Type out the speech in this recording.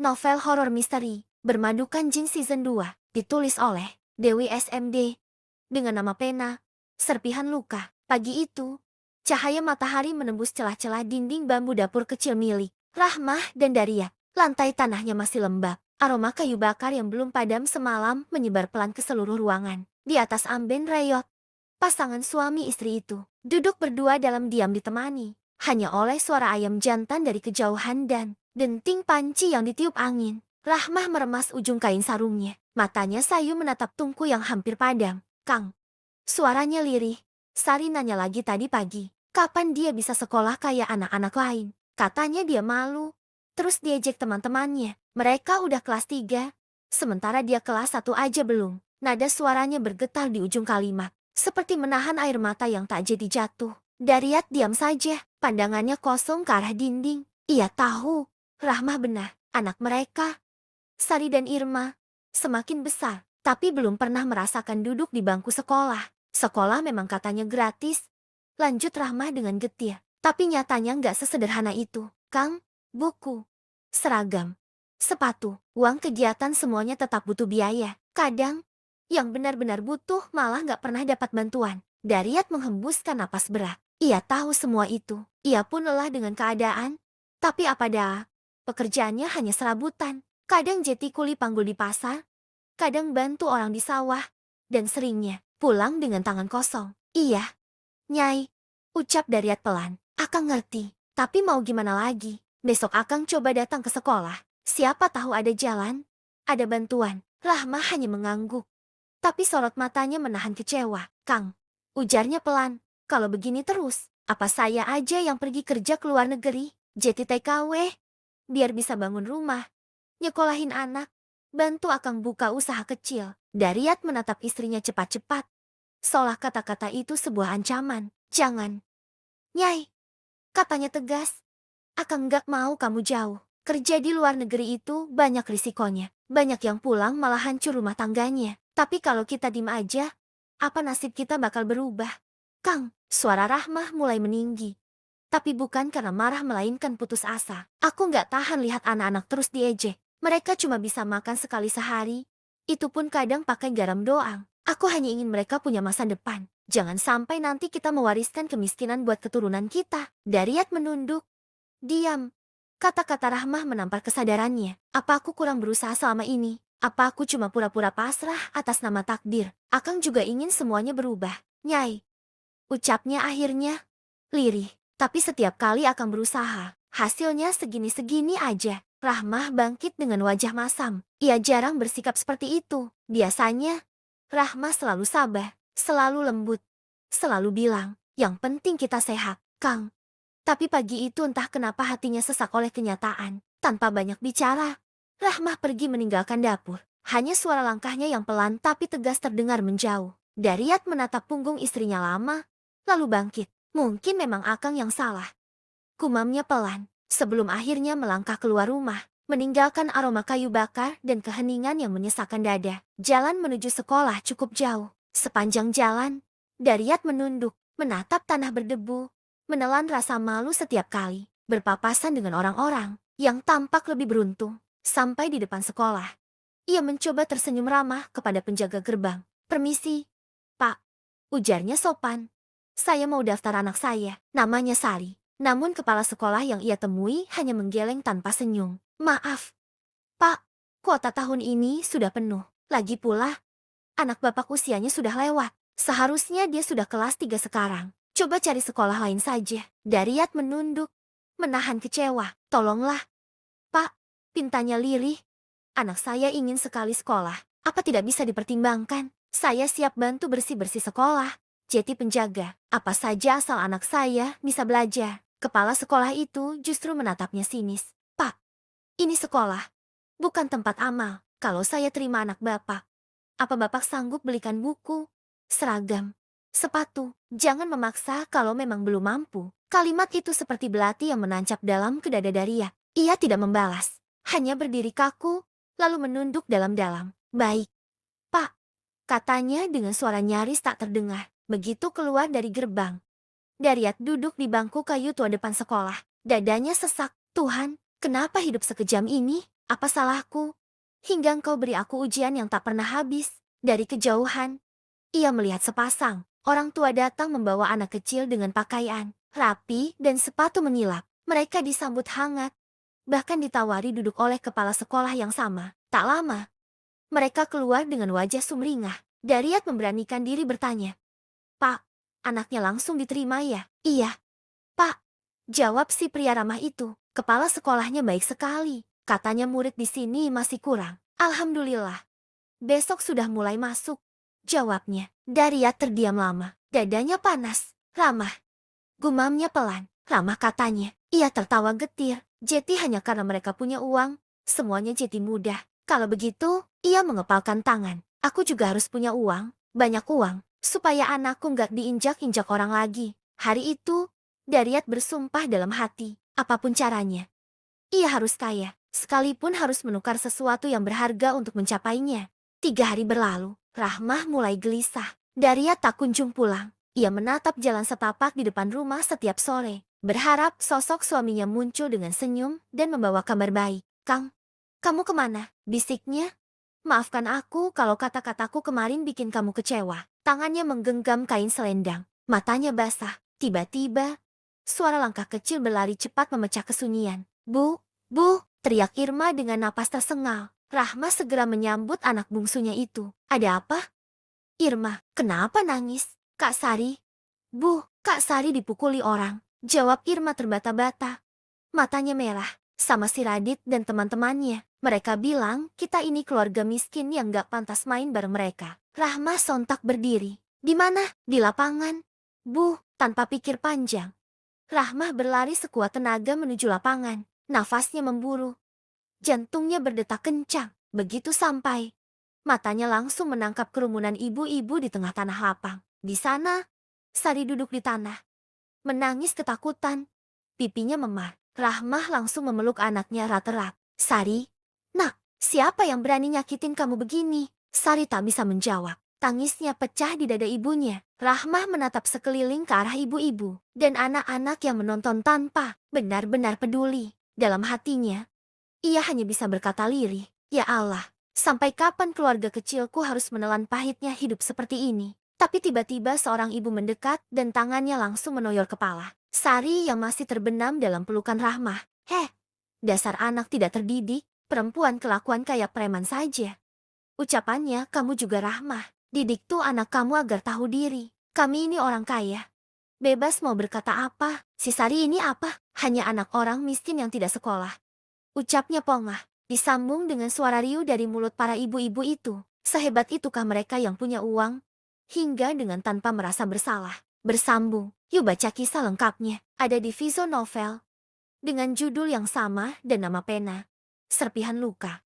Novel horor misteri, Bermadukan Jin Season 2, ditulis oleh Dewi SMD, dengan nama pena, Serpihan Luka. Pagi itu, cahaya matahari menembus celah-celah dinding bambu dapur kecil milik Rahmah dan Daria. Lantai tanahnya masih lembab, aroma kayu bakar yang belum padam semalam menyebar pelan ke seluruh ruangan. Di atas amben reyot, pasangan suami istri itu duduk berdua dalam diam ditemani hanya oleh suara ayam jantan dari kejauhan dan denting panci yang ditiup angin. Rahmah meremas ujung kain sarungnya. Matanya sayu menatap tungku yang hampir padam. "Kang." Suaranya lirih. Sari nanya lagi tadi pagi. Kapan dia bisa sekolah kayak anak-anak lain? Katanya dia malu. Terus diejek teman-temannya. Mereka udah kelas 3. Sementara dia kelas 1 aja belum. Nada suaranya bergetar di ujung kalimat. Seperti menahan air mata yang tak jadi jatuh. Daryat diam saja. Pandangannya kosong ke arah dinding. Ia tahu. Rahmah benar. Anak mereka, Sari dan Irma, semakin besar. Tapi belum pernah merasakan duduk di bangku sekolah. Sekolah memang katanya gratis. Lanjut Rahmah dengan getir. Tapi nyatanya nggak sesederhana itu. Kang, buku, seragam, sepatu, uang kegiatan semuanya tetap butuh biaya. Kadang, yang benar-benar butuh malah nggak pernah dapat bantuan. Daryat menghembuskan napas berat. Ia tahu semua itu. Ia pun lelah dengan keadaan. Tapi apa dah, pekerjaannya hanya serabutan. Kadang jadi kuli panggul di pasar, kadang bantu orang di sawah, dan seringnya pulang dengan tangan kosong. "Iya, Nyai," ucap Daryat pelan. "Akang ngerti, tapi mau gimana lagi? Besok Akang coba datang ke sekolah. Siapa tahu ada jalan, ada bantuan." Rahmah hanya mengangguk, tapi sorot matanya menahan kecewa. "Kang," ujarnya pelan, "kalau begini terus, apa saya aja yang pergi kerja ke luar negeri, jadi TKW, biar bisa bangun rumah, nyekolahin anak, bantu Akang buka usaha kecil." Daryat menatap istrinya cepat-cepat, seolah kata-kata itu sebuah ancaman. "Jangan, Nyai," katanya tegas. "Akang nggak mau kamu jauh. Kerja di luar negeri itu banyak risikonya. Banyak yang pulang malah hancur rumah tangganya. Tapi kalau kita diem aja, apa nasib kita bakal berubah?" "Kang," suara Rahmah mulai meninggi. Tapi bukan karena marah melainkan putus asa. "Aku nggak tahan lihat anak-anak terus diejek. Mereka cuma bisa makan sekali sehari. Itu pun kadang pakai garam doang. Aku hanya ingin mereka punya masa depan. Jangan sampai nanti kita mewariskan kemiskinan buat keturunan kita." Daryat menunduk. "Diam." Kata-kata Rahmah menampar kesadarannya. "Apa aku kurang berusaha selama ini? Apa aku cuma pura-pura pasrah atas nama takdir? Akang juga ingin semuanya berubah, Nyai," ucapnya akhirnya lirih. "Tapi setiap kali Akang berusaha, hasilnya segini-segini aja." Rahmah bangkit dengan wajah masam. Ia jarang bersikap seperti itu. Biasanya, Rahmah selalu sabar, selalu lembut, selalu bilang, "Yang penting kita sehat, Kang." Tapi pagi itu entah kenapa hatinya sesak oleh kenyataan. Tanpa banyak bicara, Rahmah pergi meninggalkan dapur. Hanya suara langkahnya yang pelan tapi tegas terdengar menjauh. Daryat menatap punggung istrinya lama, lalu bangkit. "Mungkin memang Akang yang salah," gumamnya pelan, sebelum akhirnya melangkah keluar rumah, meninggalkan aroma kayu bakar dan keheningan yang menyesakkan dada. Jalan menuju sekolah cukup jauh. Sepanjang jalan, Daryat menunduk, menatap tanah berdebu, menelan rasa malu setiap kali berpapasan dengan orang-orang yang tampak lebih beruntung. Sampai di depan sekolah, ia mencoba tersenyum ramah kepada penjaga gerbang. "Permisi, Pak," ujarnya sopan. "Saya mau daftar anak saya, namanya Sari." Namun kepala sekolah yang ia temui hanya menggeleng tanpa senyum. "Maaf, Pak, kuota tahun ini sudah penuh. Lagi pula, anak Bapak usianya sudah lewat. Seharusnya dia sudah kelas 3 sekarang. Coba cari sekolah lain saja." Daryat menunduk, menahan kecewa. "Tolonglah, Pak," pintanya lirih. "Anak saya ingin sekali sekolah. Apa tidak bisa dipertimbangkan? Saya siap bantu bersih-bersih sekolah, jadi penjaga. Apa saja asal anak saya bisa belajar." Kepala sekolah itu justru menatapnya sinis. "Pak, ini sekolah, bukan tempat amal. Kalau saya terima anak Bapak, apa Bapak sanggup belikan buku, seragam, sepatu? Jangan memaksa kalau memang belum mampu." Kalimat itu seperti belati yang menancap dalam ke dada Daria. Ia tidak membalas, hanya berdiri kaku, lalu menunduk dalam-dalam. "Baik, Pak," katanya dengan suara nyaris tak terdengar. Begitu keluar dari gerbang, Daryat duduk di bangku kayu tua depan sekolah. Dadanya sesak. "Tuhan, kenapa hidup sekejam ini? Apa salahku? Hingga engkau beri aku ujian yang tak pernah habis. Dari kejauhan, ia melihat sepasang orang tua datang membawa anak kecil dengan pakaian rapi dan sepatu mengilap. Mereka disambut hangat, bahkan ditawari duduk oleh kepala sekolah yang sama. Tak lama, mereka keluar dengan wajah sumringah. Dariat memberanikan diri bertanya, "Pak, anaknya langsung diterima ya?" "Iya, Pak," jawab si pria ramah itu. "Kepala sekolahnya baik sekali. Katanya murid di sini masih kurang." "Alhamdulillah, besok sudah mulai masuk," jawabnya. Dariat terdiam lama. Dadanya panas. "Ramah," gumamnya pelan. "Ramah," katanya. Ia tertawa getir. "Jeti hanya karena mereka punya uang. Semuanya Jeti mudah. Kalau begitu," ia mengepalkan tangan, "aku juga harus punya uang. Banyak uang. Supaya anakku nggak diinjak-injak orang lagi." Hari itu, Dariat bersumpah dalam hati. Apapun caranya, ia harus kaya. Sekalipun harus menukar sesuatu yang berharga untuk mencapainya. 3 hari berlalu. Rahmah mulai gelisah. Dariat tak kunjung pulang. Ia menatap jalan setapak di depan rumah setiap sore, berharap sosok suaminya muncul dengan senyum dan membawa kabar baik. "Kang, kamu kemana?" bisiknya. "Maafkan aku kalau kata-kataku kemarin bikin kamu kecewa." Tangannya menggenggam kain selendang. Matanya basah. Tiba-tiba, suara langkah kecil berlari cepat memecah kesunyian. "Bu, Bu!" teriak Irma dengan napas tersengal. Rahma segera menyambut anak bungsunya itu. "Ada apa?" "Irma, kenapa nangis?" "Kak Sari." "Bu, Kak Sari dipukuli orang," jawab Irma terbata-bata. Matanya merah, sama si Radit dan teman-temannya. "Mereka bilang kita ini keluarga miskin yang gak pantas main bareng mereka." Rahma sontak berdiri. "Di mana?" "Di lapangan." "Bu," tanpa pikir panjang, Rahmah berlari sekuat tenaga menuju lapangan. Nafasnya memburu, jantungnya berdetak kencang. Begitu sampai, matanya langsung menangkap kerumunan ibu-ibu di tengah tanah lapang. Di sana, Sari duduk di tanah, menangis ketakutan. Pipinya memar. Rahmah langsung memeluk anaknya erat-erat. "Sari, nak, siapa yang berani nyakitin kamu begini?" Sari tak bisa menjawab. Tangisnya pecah di dada ibunya. Rahmah menatap sekeliling ke arah ibu-ibu dan anak-anak yang menonton tanpa benar-benar peduli. Dalam hatinya, ia hanya bisa berkata lirih, "Ya Allah, sampai kapan keluarga kecilku harus menelan pahitnya hidup seperti ini?" Tapi tiba-tiba seorang ibu mendekat dan tangannya langsung menoyor kepala Sari yang masih terbenam dalam pelukan Rahmah. "Heh, dasar anak tidak terdidik, perempuan kelakuan kayak preman saja." Ucapannya, "Kamu juga Rahmah. Didik tuh anak kamu agar tahu diri. Kami ini orang kaya. Bebas mau berkata apa. Si Sari ini apa? Hanya anak orang miskin yang tidak sekolah." Ucapnya pongah, disambung dengan suara riuh dari mulut para ibu-ibu itu. Sehebat itukah mereka yang punya uang? Hingga dengan tanpa merasa bersalah. Bersambung, yuk baca kisah lengkapnya. Ada di Vizo Novel, dengan judul yang sama dan nama pena, Serpihan Luka.